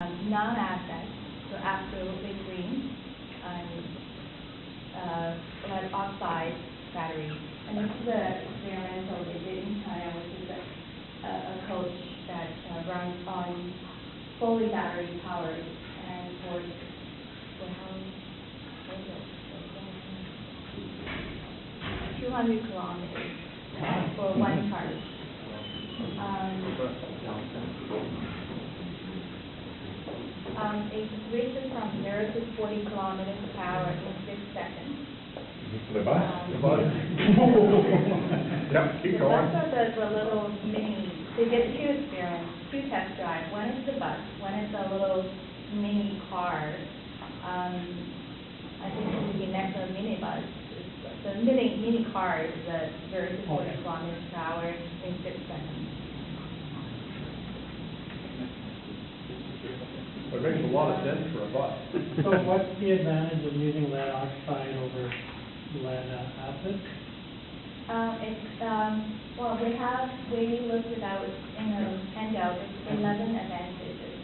Non-acid, so absolutely green, lead oxide battery. And this is an experimental they did in China, which is a coach that runs on fully battery powered and for how is it? 200 kilometers for one charge. It reaches from 0 to 40 kilometers per hour in 6 seconds. The bus? The bus? Yep, keep going. The bus is a little mini, so you get two experience, two test drive. One is the bus, one is a little mini car. I think it would be next to a minibus. The mini car is 0 to 40 kilometers per hour in 6 seconds. It makes a lot of sense for a bus. So what's the advantage of using lead oxide over lead acid? Well, we looked it out in a handout. It's 11 advantages.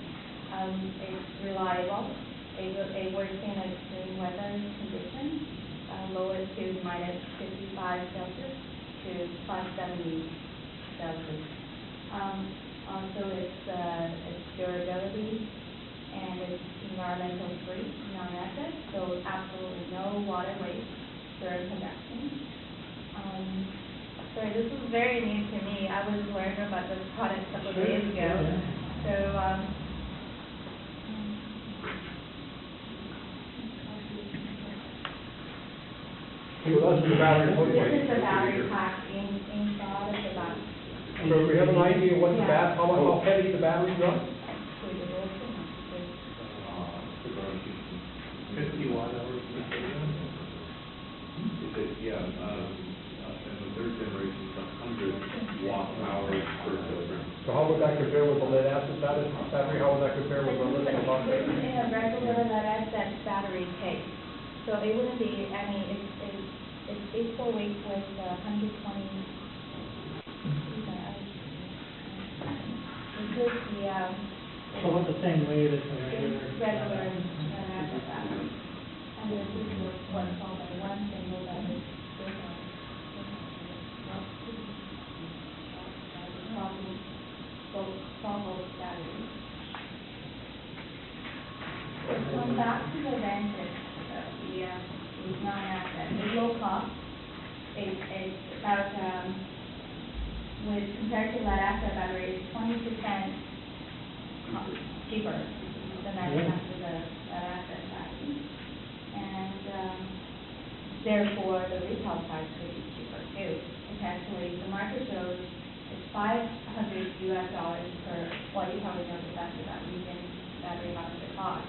It's reliable. It works in extreme weather conditions, lower to minus 55 Celsius to plus 70 Celsius. Also, its durability and it's environmental free, non-acid, so absolutely no water waste during production. Sorry, this was very new to me. I was learning about this product a couple of days ago. So, So that's the battery footprint. this is the battery pack inside of the box. So we have an idea what the how heavy the batteries are? 50 watt-hours per kilogram? Yeah, and the third generation is 100 watt-hours per kilogram. So how would that compare with the lead acid battery? How would that compare with the lithium This oxide? is in a regular lead acid battery case, so it wouldn't be any. It's equal weight with 120. This is the. So what's the same weight as a regular lead acid battery, and this is what's called a one single battery. 12-volt battery. Going back to the advantage of the non-acid, it's low cost. It's about compared to lead acid battery, it's 20% cheaper than the lead acid battery, and therefore the retail price could be cheaper too. Potentially, the market shows it's $500 per. Well, you probably know the best about using battery how much it costs.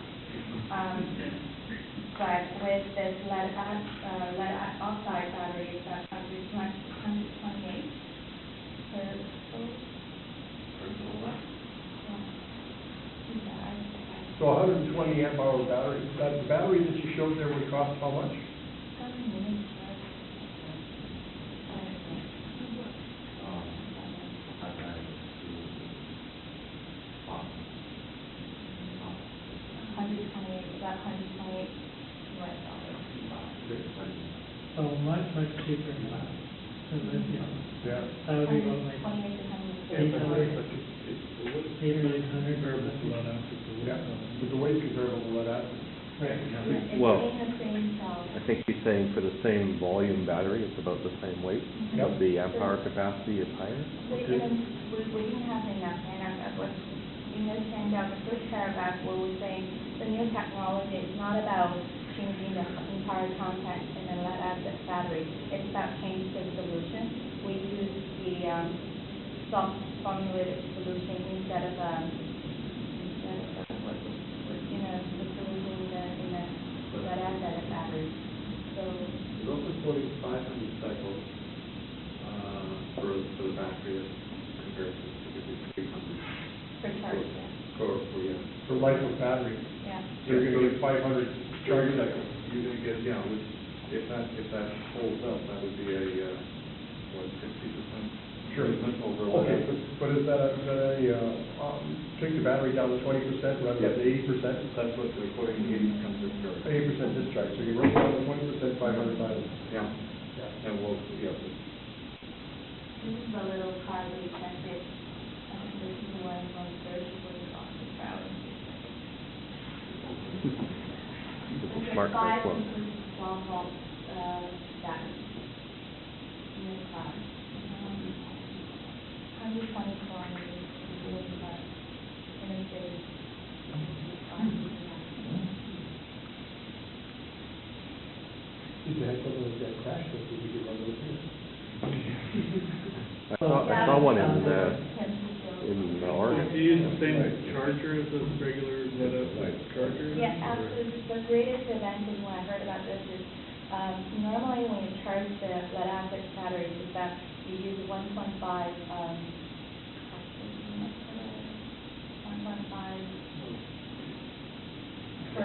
But with this lead oxide battery, it's about 128 per. So 120 amp hour battery. That the battery that you showed there would cost how much? So much cheaper than lithium. Yeah. That would be about like 800 or Yeah. But the weight comparable to lead acid. right. Well, I think he's saying for the same volume battery, it's about the same weight. Yep. The amp hour capacity is higher. We didn't have enough, and I was in this handout, the first paragraph where we're saying the new technology is not about changing the entire content in the lead acid battery. It's about changing the solution. We use the soft formulated solution instead of the solution in the lead acid battery. So It's also quoting 500 cycles for the battery as compared to typically 300. for charge, yeah. For lifeless battery. Yeah. So you're going to get 500 charge cycles. You're going to get, which if that holds up, that would be a 60% Sure. missiles or Okay, whatever. but is that take the battery down to 20%, run it to 80%? That's what they're putting, 80% discharge. 80% discharge, so you run it down to 20%, 500,000. Yeah, Yeah. and we'll, yeah. This is a little car we tested, this is the one from Search, where we lost the crowd. It's a smart car as well. 12 volt, battery in the car. 120 kilometers, in a city. If you had something like that crash, I think you could run those here. I saw one in Oregon. Do you use the same charger as a regular charger? Yeah, absolutely. The greatest advantage when I heard about this is, normally when you charge the lead acid batteries, is that you use 1.5, 1.5 per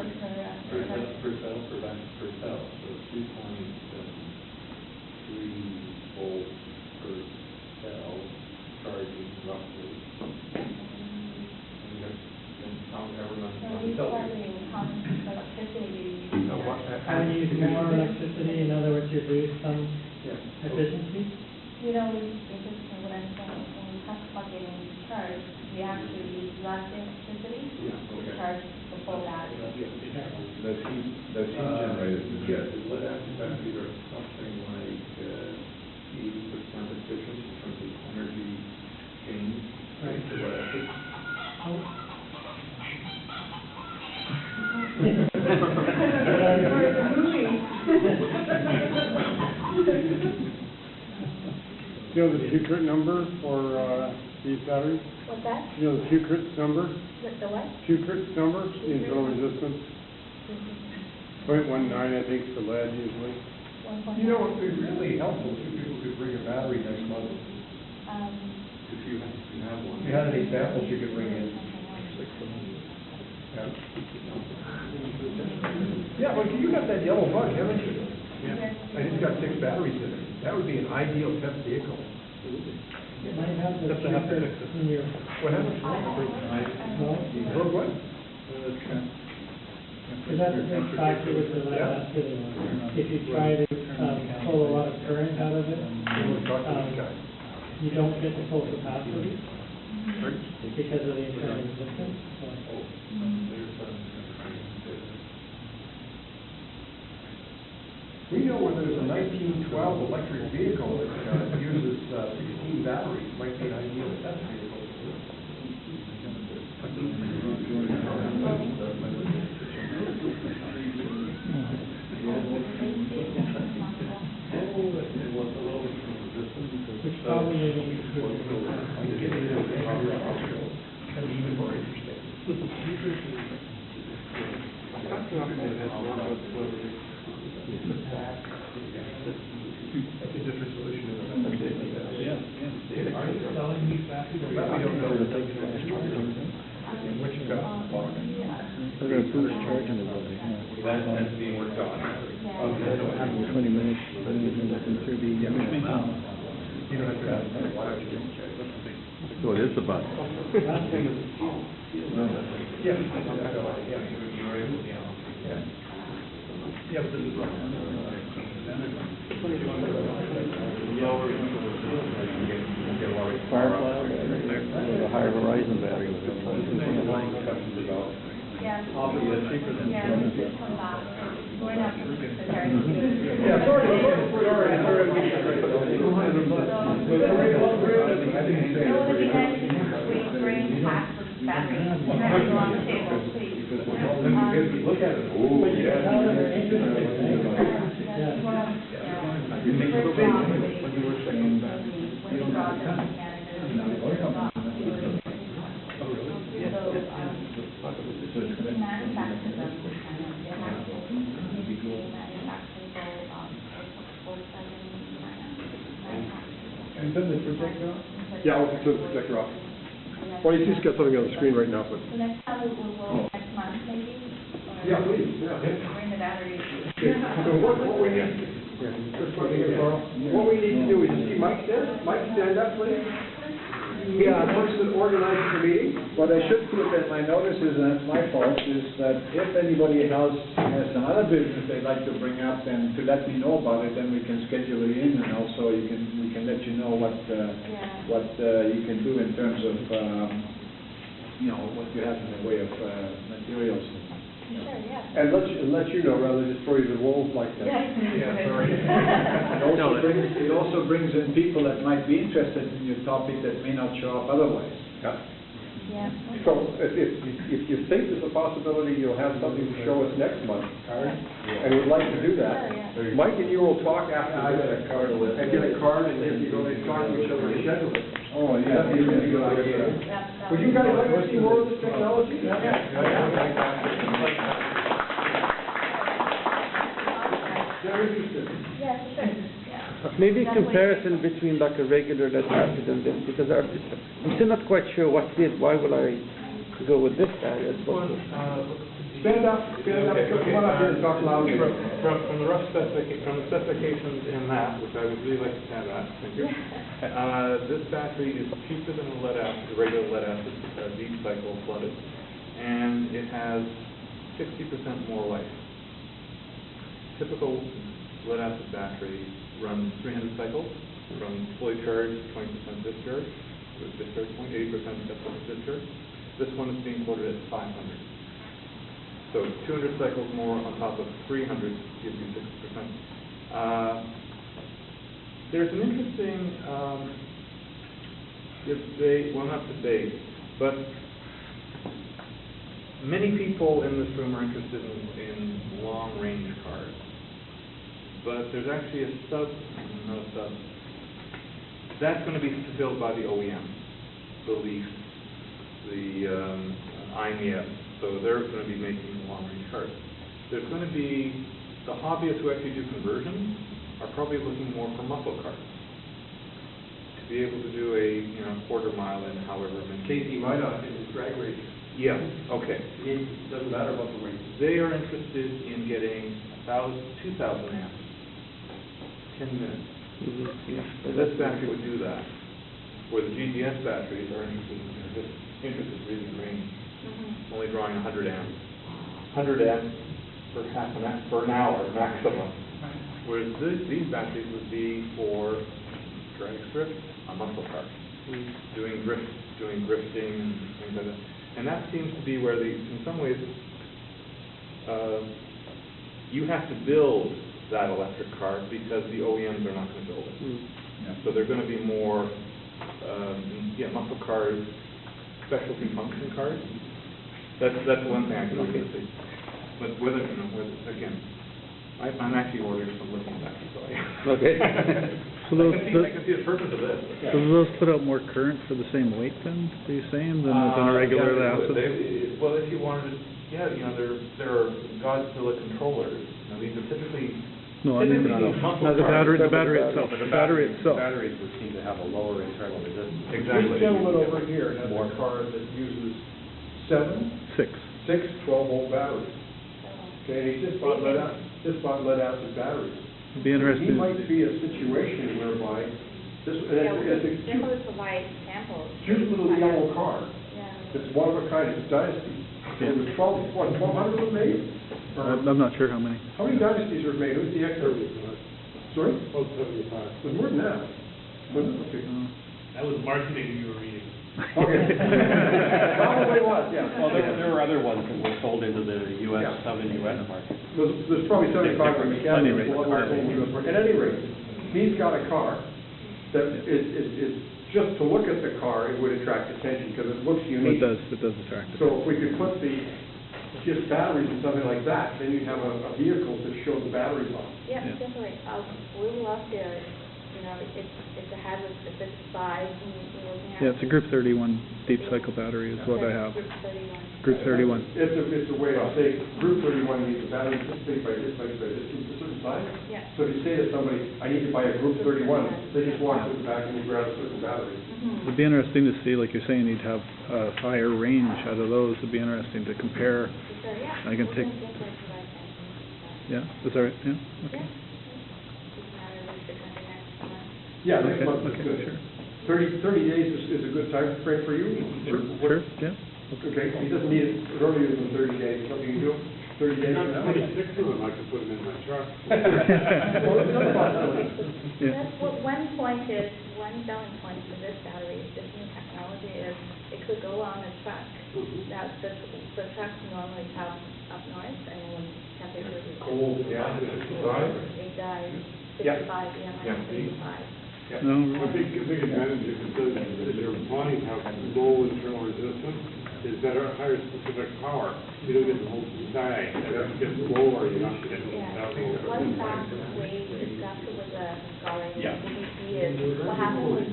cell, so 2.3 volts per cell, charging roughly. And how everyone So we studying how much electricity you use. How do you use more electricity, in other words, you lose some efficiency? You know, it's just what I'm saying, when we plug it in to charge, we actually use less electricity to charge the full battery. The heat generators, yes, lead acid batteries are something like 80% efficient in terms of energy change. Right. To lead acid. You know the secret number for these batteries? What's that? You know the secret number? The what? Secret number, the internal resistance? 0.19, I think, for lead usually. You know, it would be really helpful if people could bring a battery next month. If you have one. If you had any samples you could bring in. Yeah. Yeah, well, you got that yellow bug, haven't you? Yeah. And it's got 6 batteries in it. That would be an ideal test vehicle. You might have the Just to have to secret fix it. in your, What happened? no? Broke what? Because that's a big factor with the lead acid. If you try to pull a lot of current out of it, We'll talk to this guy. you don't get the full capacity because of the internal resistance. So, We know where there's a 1912 electric vehicle that uses 16 batteries, might be an ideal test vehicle. which probably means That'd be even more interesting. That's a different solution. Are you selling these batteries? Well, we don't know. In which box? They're going to boost charging the building. That's being worked on. 20 minutes, then within 30 minutes. You don't have to ask them. Why don't you just check? So it is a bus. Yeah. Yeah, but this is Firefly battery, a higher Horizon battery. Yeah. Yeah, we should come back. We're not prepared. Yeah, sorry. So it would be nice if we bring packs of batteries, have you on the table, please. Look at it. Oh, And then the projector off? Yeah, I'll turn the projector off. Well, you just got something on the screen right now, but. So next time we'll next month maybe? Or Yeah, please, yeah. Bring the batteries. So what we need, Just one thing, Carl. What we need to do is, you see Mike there? Mike, stand up, please. He's the person that organizes the meeting. What I should put in my notices, and it's my fault, is that if anybody else has some other business they'd like to bring up, then to let me know about it, then we can schedule it in, and also we can let you know what you can do in terms of, what you have in the way of materials. Sure, yeah. And let you know, rather than destroy the walls like that. Yeah, sorry. It also brings in people that might be interested in your topic that may not show up otherwise. Yeah. So if you think there's a possibility you'll have something to show us next month, and would like to do that, Sure, yeah. Mike and you will talk after this, and get a card, and if you go and talk to each other and schedule it. Oh, yeah. That'd be a really good idea. Would you guys like to see more of this technology? They're interested. Yes, sure, yeah. Maybe a comparison between like a regular lead acid and this, because I'm still not quite sure what's this. Why would I go with this battery as opposed to? Stand up, come on up here and talk loudly. From the specifications in that, which I would really like to have that, thank you. This battery is cheaper than a regular lead acid, deep cycle flooded, and it has 60% more life. Typical lead acid battery runs 300 cycles from fully charged, 20% discharge, with discharge point, 80% discharge. This one is being quoted at 500. So 200 cycles more on top of 300 gives you 60%. There's an interesting debate, well, not debate, but many people in this room are interested in long-range cars. But there's actually that's going to be fulfilled by the OEM, the Leaf, the IMEF. So they're going to be making long-range cars. There's going to be the hobbyists who actually do conversions are probably looking more for muscle cars to be able to do a quarter mile in however many. Casey Minot is a drag racer. Yeah. Okay. It doesn't matter about the weight. They are interested in getting 2,000 amps, 10 minutes. So this battery would do that. Where the GGS batteries are interested in reading range. Only drawing 100 amps. 100 amps for an hour maximum. Whereas these batteries would be for drag strip on muscle cars, doing drifting and things like that. And that seems to be where in some ways, you have to build that electric car because the OEMs are not going to build it. So they're going to be more, muscle cars, specialty function cars. That's one thing I can look at. But again, I'm actually ordering some lithium batteries, so Okay. So I can see the purpose of this. So those put out more current for the same weight then, are you saying, than a regular acid? Well, if you wanted to, there are Godzilla controllers. These are typically... No, I mean, the battery itself. The battery itself. Batteries would seem to have a lower internal resistance. Exactly. This gentleman over here has a car that uses 6 12-volt batteries. Okay, and he just bought lead acid batteries. It'd be interesting. He might be a situation whereby this They probably provide samples. cute little yellow car. Yeah. It's one of a kind. It's Dynasty. It was 1,200 of them made? I'm not sure how many. How many Dynasties were made? Who's the expert? Sorry? Oh, 75. It was more than that. Wasn't it? Okay. That was marketing you were reading. Okay. Probably was, yeah. Well, there were other ones that were sold into the U.S., Southern U.S. market. There's probably 75 of them. At any rate, he's got a car that is just to look at the car, it would attract attention because it looks unique. It does attract attention. So if we could put just batteries and something like that, then you'd have a vehicle to show the batteries off. Yeah, definitely. We would love to, if it has a specific size, and we can have... Yeah, it's a Group 31 deep cycle battery is what I have. Group 31. Group 31. It's a way to say, Group 31 needs a battery this big by this by this, it's a certain size. Yeah. So if you say to somebody, I need to buy a Group 31, they just walk to the back and you grab a certain battery. It'd be interesting to see, like you're saying, you'd have a higher range out of those. It'd be interesting to compare. I can take... Yeah, is that right? Yeah? Okay. Yeah, next month is good. 30 days is a good time frame for you? Sure, yeah. Okay, he doesn't need it earlier than 30 days, something you do, 30 days from now? of them, I could put them in my truck. Well, it's not a possibility. Yeah. That's what one selling point for this battery, this new technology is, it could go on a truck. Now, the trucks normally have up north, and when temperatures are Cold, yeah, it dies, Yeah. 65, yeah, 65. No, A big advantage if it does, is your body have low internal resistance, is better, higher specific power. You don't get the whole sag, and if it gets lower, you're not getting that low. One fact we discussed with the scholar in BBC is what happens with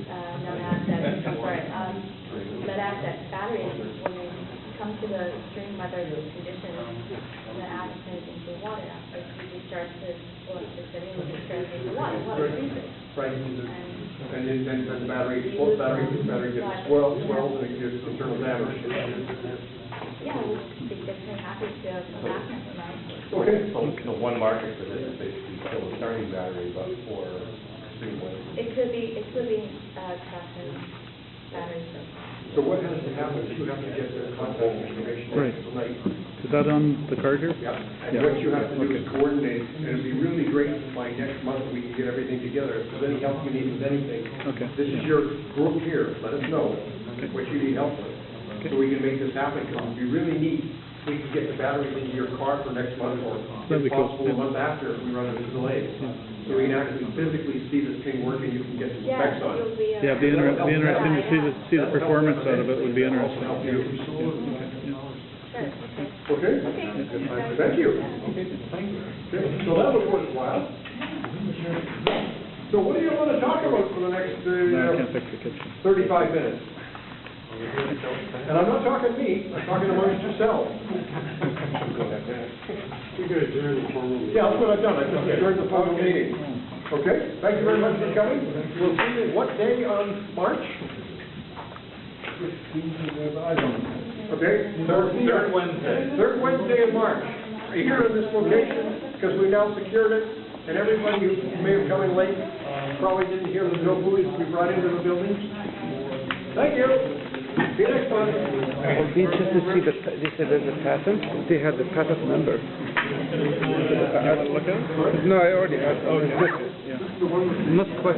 lead acid batteries when they come to the extreme weather conditions, the acid turns into water. After you start to electricity, it turns into water freezes. Right, and then the battery gets swells and it gets internal damage. Yeah, we just been happy to come back tonight. Okay. So one market for this is basically still a starting battery, but for extreme weather. It could be traction batteries. So what has to happen is you have to get their contact information Right. tonight. Is that on the card here? Yeah, and what you have to do is coordinate, and it'd be really great if by next month we can get everything together. If there's any help you need with anything, Okay. this is your group here, let us know what you need help with. So we can make this happen, because it'd be really neat, if we can get the batteries into your car for next month, or That'd if be cool, possible, a yeah. month after, if we run into delays. So we can actually physically see this thing working, you can get some specs on it. Yeah, it'd be interesting to see the performance out of it, would be interesting. Help you. Sure, Okay? Thank you. Okay, so that was worthwhile. So what do you want to talk about for the next No, I can't fix the kitchen. 35 minutes? And I'm not talking me, I'm talking amongst yourselves. We could adjourn the formal meeting. Yeah, that's what I've done, I just adjourned the formal meeting. Okay, thank you very much for coming. We'll see you, what day on March? I don't know. Okay, third Wednesday. Third Wednesday of March, here in this location, because we now secured it, and everybody who may have come in late probably didn't hear the no food we brought into the building. Thank you. See you next month. I'd be interested to see they said there's a patent, they had the patent number. You want to look at it? No, I already have. Oh, yeah. I'm not quite